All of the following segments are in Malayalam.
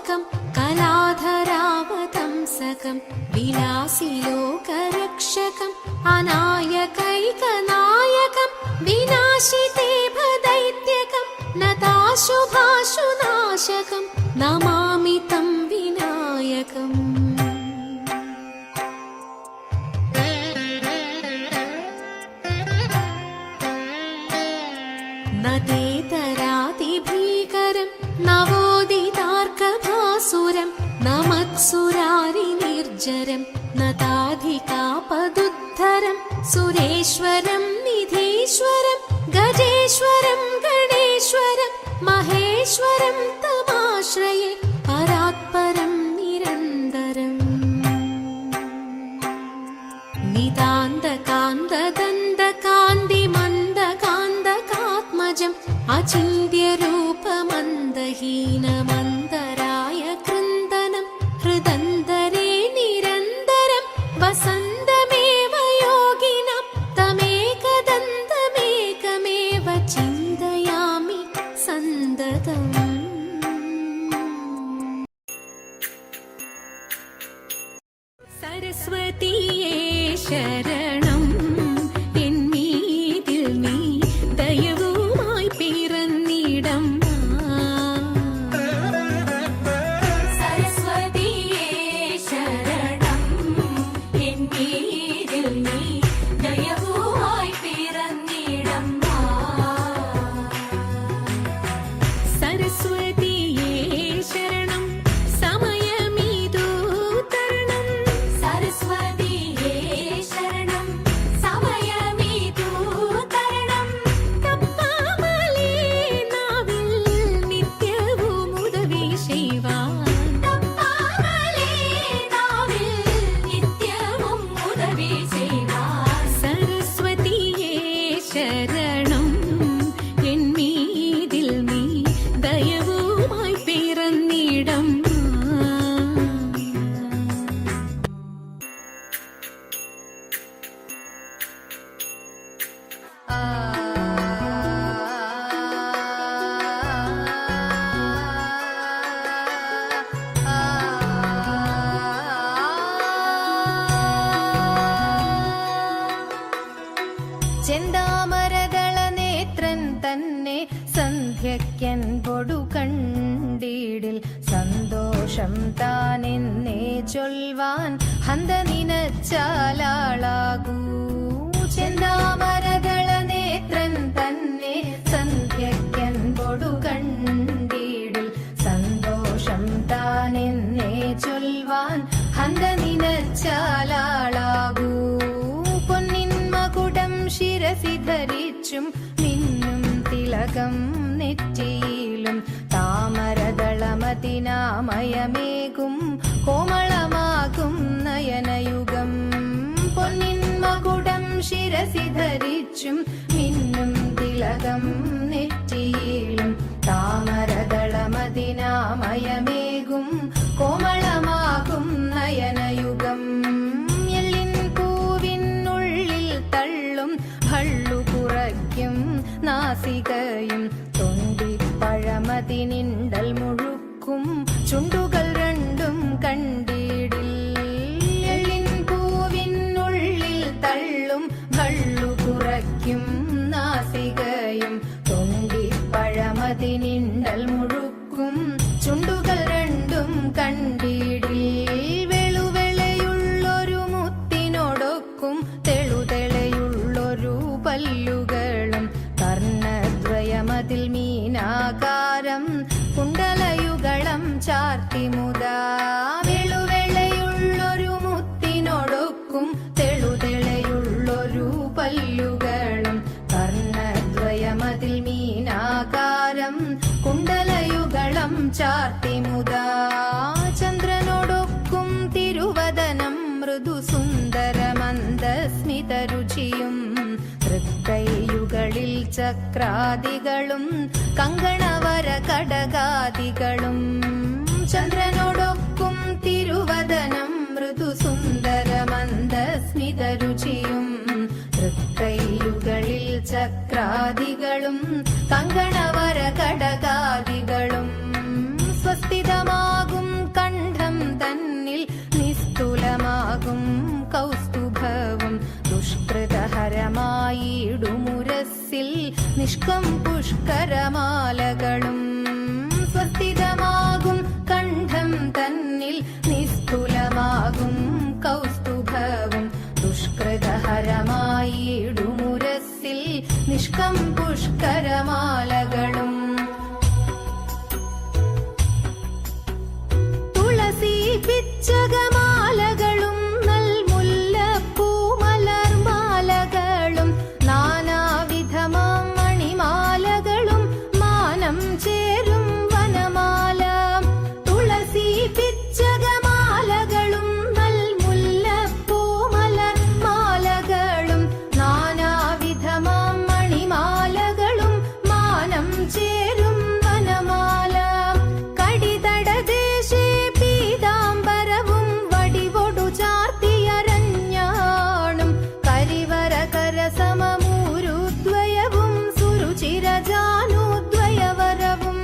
മോചകം കലാധരാവതംസകം വിലാസിലോകരക്ഷകം അനായകൈകനായകം വിനാശിതേ ഭദൈത്യകം നതാശുഭാശുനാശകം നമാമി തം വിനായകം. നതേതരാതിഭീകരം നവോദിതാർക്കഭാസുരം നമത്സുരാരിനിർജരം നതാധികാപദുദ്ധരം സുരേശ്വരം നിധീശ്വരം ഗജേശ്വരം ഗണേശ്വരം മഹേശ്വരം തമാശ്രയേ പരാത്പരം നിരന്തരം. നിതാന്തകാന്തദന്തകാന്തിമന്ദകാന്തകാത്മജം അചിന്ത്യരൂപമന്ദഹീനമന്തരായ കൃന്ദനം ഹൃദന്തരേ നിരന്തരം വസന്തമേവ യോഗിനാം തമേകദന്തമേകമേവ ചിന്തയാമി സന്തതം. സരസ്വതിയേ ശരണം എന്മീതിൽ നീ ദയവുമായി പിറന്നിടം. സരസ്വതിയേ ശരണം എന്മീതിൽ നീ ദയവുമായി പിറന്നിടം. സരസ്വതിയേ ശരണം സമയമീതു തരണം. സരസ്വതിയേ ശരണം സമയമീതു തരണം. തപ്പാമലേ നാവിൽ നിത്യവും ഉദവി ചെയ്യുവാൻ. തപ്പാമലേ നാവിൽ നിത്യവും ഉദവി ചെയ്യുവാൻ. സരസ്വതിയേ ശരണം എന്മീതിൽ നീ ദയവുമായി പിറന്നിടം. ചെന്താമരദള നേത്രൻ തന്നെ സന്ധ്യയ്ക്കൻ പൊടു കണ്ടിടിൽ സന്തോഷം താനെന്നേ ചൊൽവാൻ ഹന്ത നിനച്ചാലാളാകൂ. ചെന്താമരദള നേത്രൻ തന്നെ സന്ധ്യയ്ക്കൻ പൊടു കണ്ടിടിൽ സന്തോഷം താനെന്നേ ചൊൽവാൻ ഹന്ത നിനച്ചാലാളാകൂ. പൊന്നിൻ മകുടം ശിരസി ധരിച്ചും മിന്നും തിലകം നെറ്റിയിലും താമരദളമതിനാമയമേകും കോമളമാകും നയനയുഗം. പൊന്നിൻ മകുടം ശിരസി ധരിച്ചും മിന്നും തിലകം നെറ്റിയിലും താമരദളമതിനാമയമേകും കോമളമാകും നയനയുഗം. ഭള്ളു കുറയ്ക്കും നാസികയും തൊണ്ടിപ്പഴമതിനിണ്ടൽ മുഴുക്കും ചുണ്ടുകൾ രണ്ടും കണ്ടിടിൽ. എള്ളിൻ പൂവിനുള്ളിൽ തള്ളും ഭള്ളു കുറയ്ക്കും നാസികയും തൊണ്ടിപ്പഴമതിനിണ്ടൽ മുഴുക്കും ചുണ്ടുകൾ രണ്ടും കണ്ടിടിൽ. വെളുവെളയുള്ളൊരു മുത്തിനോടൊക്കും തെളുതെളയുള്ളൊരു പല്ലുകളും കർണദ്വയമതിൽ മീനാകാരം കുണ്ടലയുഗളം ചാർത്തിമുതാ. വെളുവെളയുള്ളൊരു മുത്തിനോടൊക്കും തെളുതെളയുള്ളൊരു പല്ലുകളും കർണദ്വയമതിൽ മീനാകാരം കുണ്ടലയുഗളം ചാർത്തിമുതാ. ചന്ദ്രനോടൊക്കും തിരുവദനം മൃദു സുന്ദരമന്ദസ്മിതരുചിയും തൃക്കൈയുകളിൽ ചക്രാദികളും കങ്കണവര കടകാദികളും. ചന്ദ്രനോടൊക്കും തിരുവദനം മൃദു സുന്ദരമന്ദസ്മിതരുചിയും തൃക്കൈയുകളിൽ ചക്രാദികളും കങ്കണവര കടകാദികളും. സ്വസ്ഥിതമാകും നിഷ്കം പുഷ്കരമാലകളും സ്വസ്ഥിതമാകും കണ്ഠം തന്നിൽ നിസ്തുലമാകും കൗസ്തുഭവും ദുഷ്കൃതഹരമായിടുമുരസിൽ നിഷ്കം പുഷ്കരമാലകളും തുളസി പിച്ചകമാലകളും നൽമുല്ലപ്പൂമലർമാലകളും നാനാവിധമാം മണിമാലകളും മാനം ചേരും വനമാല തുളസി പിച്ചകമാലകളും നൽമുല്ലപ്പൂമലർമാലകളും നാനാവിധമാം മണിമാലകളും മാനം ചേരും വനമാല കടിതടദേശേ പീതാംബരവും വടിവൊടു ചാർത്തിയരഞ്ഞാണും കരിവരകര സമമൂരുദ്വയവും സുരുചിരജാനുദ്വയവരവും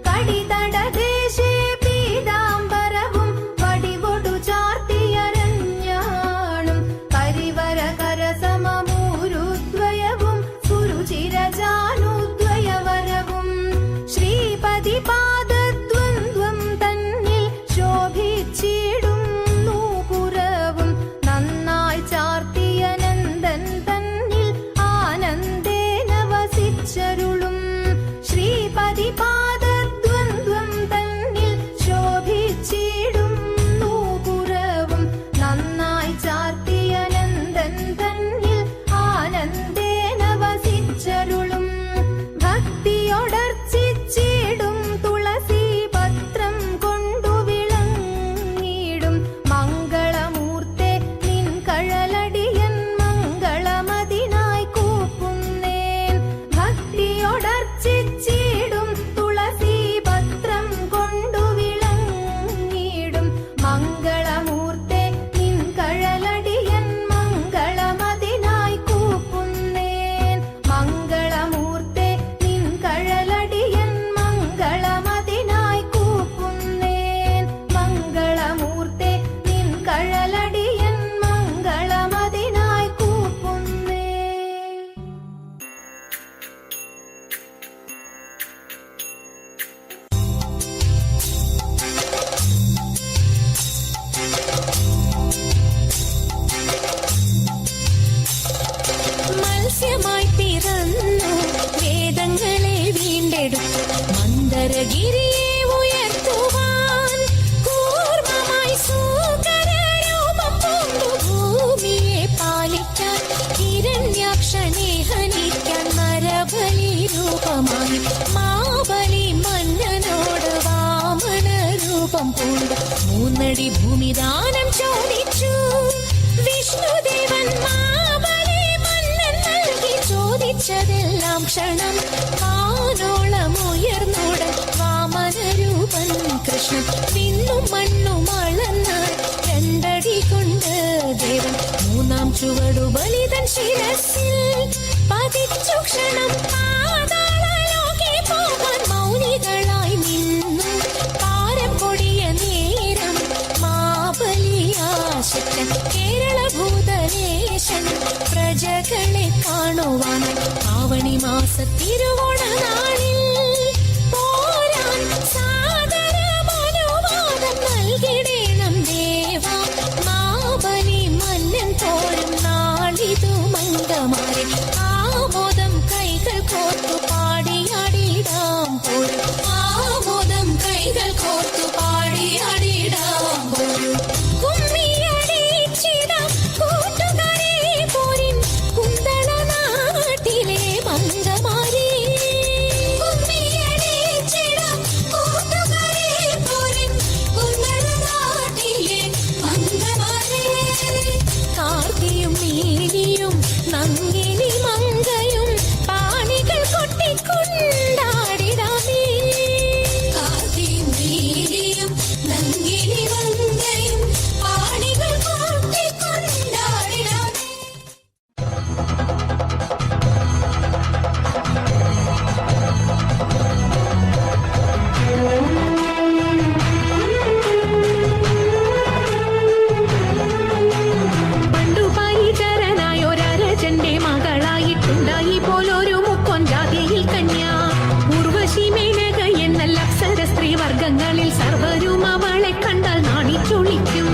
കടിതടദേശേ പീതാംബരവും വടിവൊടു ചാർത്തിയരഞ്ഞാണും കരിവരകര സമമൂരുദ്വയവും സുരുചിരജാനുദ്വയവരവും ശ്രീപതി പാദദ്വന്ദ്വം തന്നിൽ ശോഭിച്ചിടും നൂപുരവും നന്നായി ചാർത്തിയ നന്ദൻ തന്നിൽ ആനന്ദേന വസിച്ചരുളും ശ്രീപതി പാദദ്വന്ദ്വം തന്നിൽ ശോഭിച്ചിടും നൂപുരവും നന്നായി ചാർത്തിയ നന്ദൻ തന്നിൽ ആനന്ദേന വസിച്ചരുളും ഭക്തിയോടർച്ചിച്ചിടും തുളസി പത്രം കൊണ്ടു വിളങ്ങിടും മംഗളമൂർത്തെ നിൻ കഴലടിയൻ മംഗളമതിനായി കൂപ്പുന്നേൻ ഭക്തിയോടർച്ചിച്ചിടും തുളസി പത്രം കൊണ്ടു വിളങ്ങിടും മംഗളമൂർത്തെ നിൻ കഴലടിയൻ മംഗളമതിനായി കൂപ്പുന്നേൻ മംഗളമൂർത്തെ നിൻ കഴലടിയൻ മംഗളമതിനായി കൂപ്പുന്നേൻ മംഗളമൂർത്തെ നിൻ കഴലടിയൻ മംഗളമതിനായി കൂപ്പുന്നേൻ മത്സ്യമായി പിറന്നു വേദങ്ങളെ വീണ്ടെടുത്തു മന്ദരഗിരിയെ ഉയർത്തുവാൻ കൂർമ്മമായി സൂകരരൂപം പൂണ്ടു ഭൂമിയെ പാലിക്കാൻ ഹിരണ്യാക്ഷനെ ഹനിക്കാൻ നരബലി രൂപമായി മാബലി മന്നനോട് വാമന രൂപം പൂണ്ട് 3 അടി ഭൂമിദാനം ചോദിച്ചു വിഷ്ണുദേവൻ മാബലി മന്നൻ നൽകി ചോദിച്ചതെല്ലാം ക്ഷണം വാനോളം ഉയർന്നുടൻ വാമനരൂപൻ കൃഷ്ണൻ വിണ്ണും മണ്ണും അളന്ന 2 അടി കൊണ്ട് ദേവൻ 3-ാം ചുവടു ബലിതൻ ശിരസിൽ പതിച്ചു ക്ഷണം പാതാളലോകെ പോകാൻ മൗനികളായി നിന്നു പാരം പൊടിയ നേരം മാബലിയാശക്തൻ കേരളഭൂതലേശൻ പ്രജകളെ കാണുവാനായി ആവണി മാസ തിരുവോണ നാളിൽ പോരാൻ സാദരമനുവാദം നൽകിടേണം ദേവ മാബലി മന്നൻ പോരും നാളിതു മംഗമാരെ ആമോദം കൈകൾ കോർത്തു പാടിയാടിടാം പോരും ആമോദം കൈകൾ കോർത്തു പാടിയാടിടാം പോരും കുമ്മിയടിച്ചിടാം കൂട്ടുകാരെ പോരിൻ കുന്തള നാട്ടിലെ മംഗമാരെ സർഗങ്ങളിൽ സർവരും അവളെ കണ്ടാൽ നാണിച്ചൊളിക്കും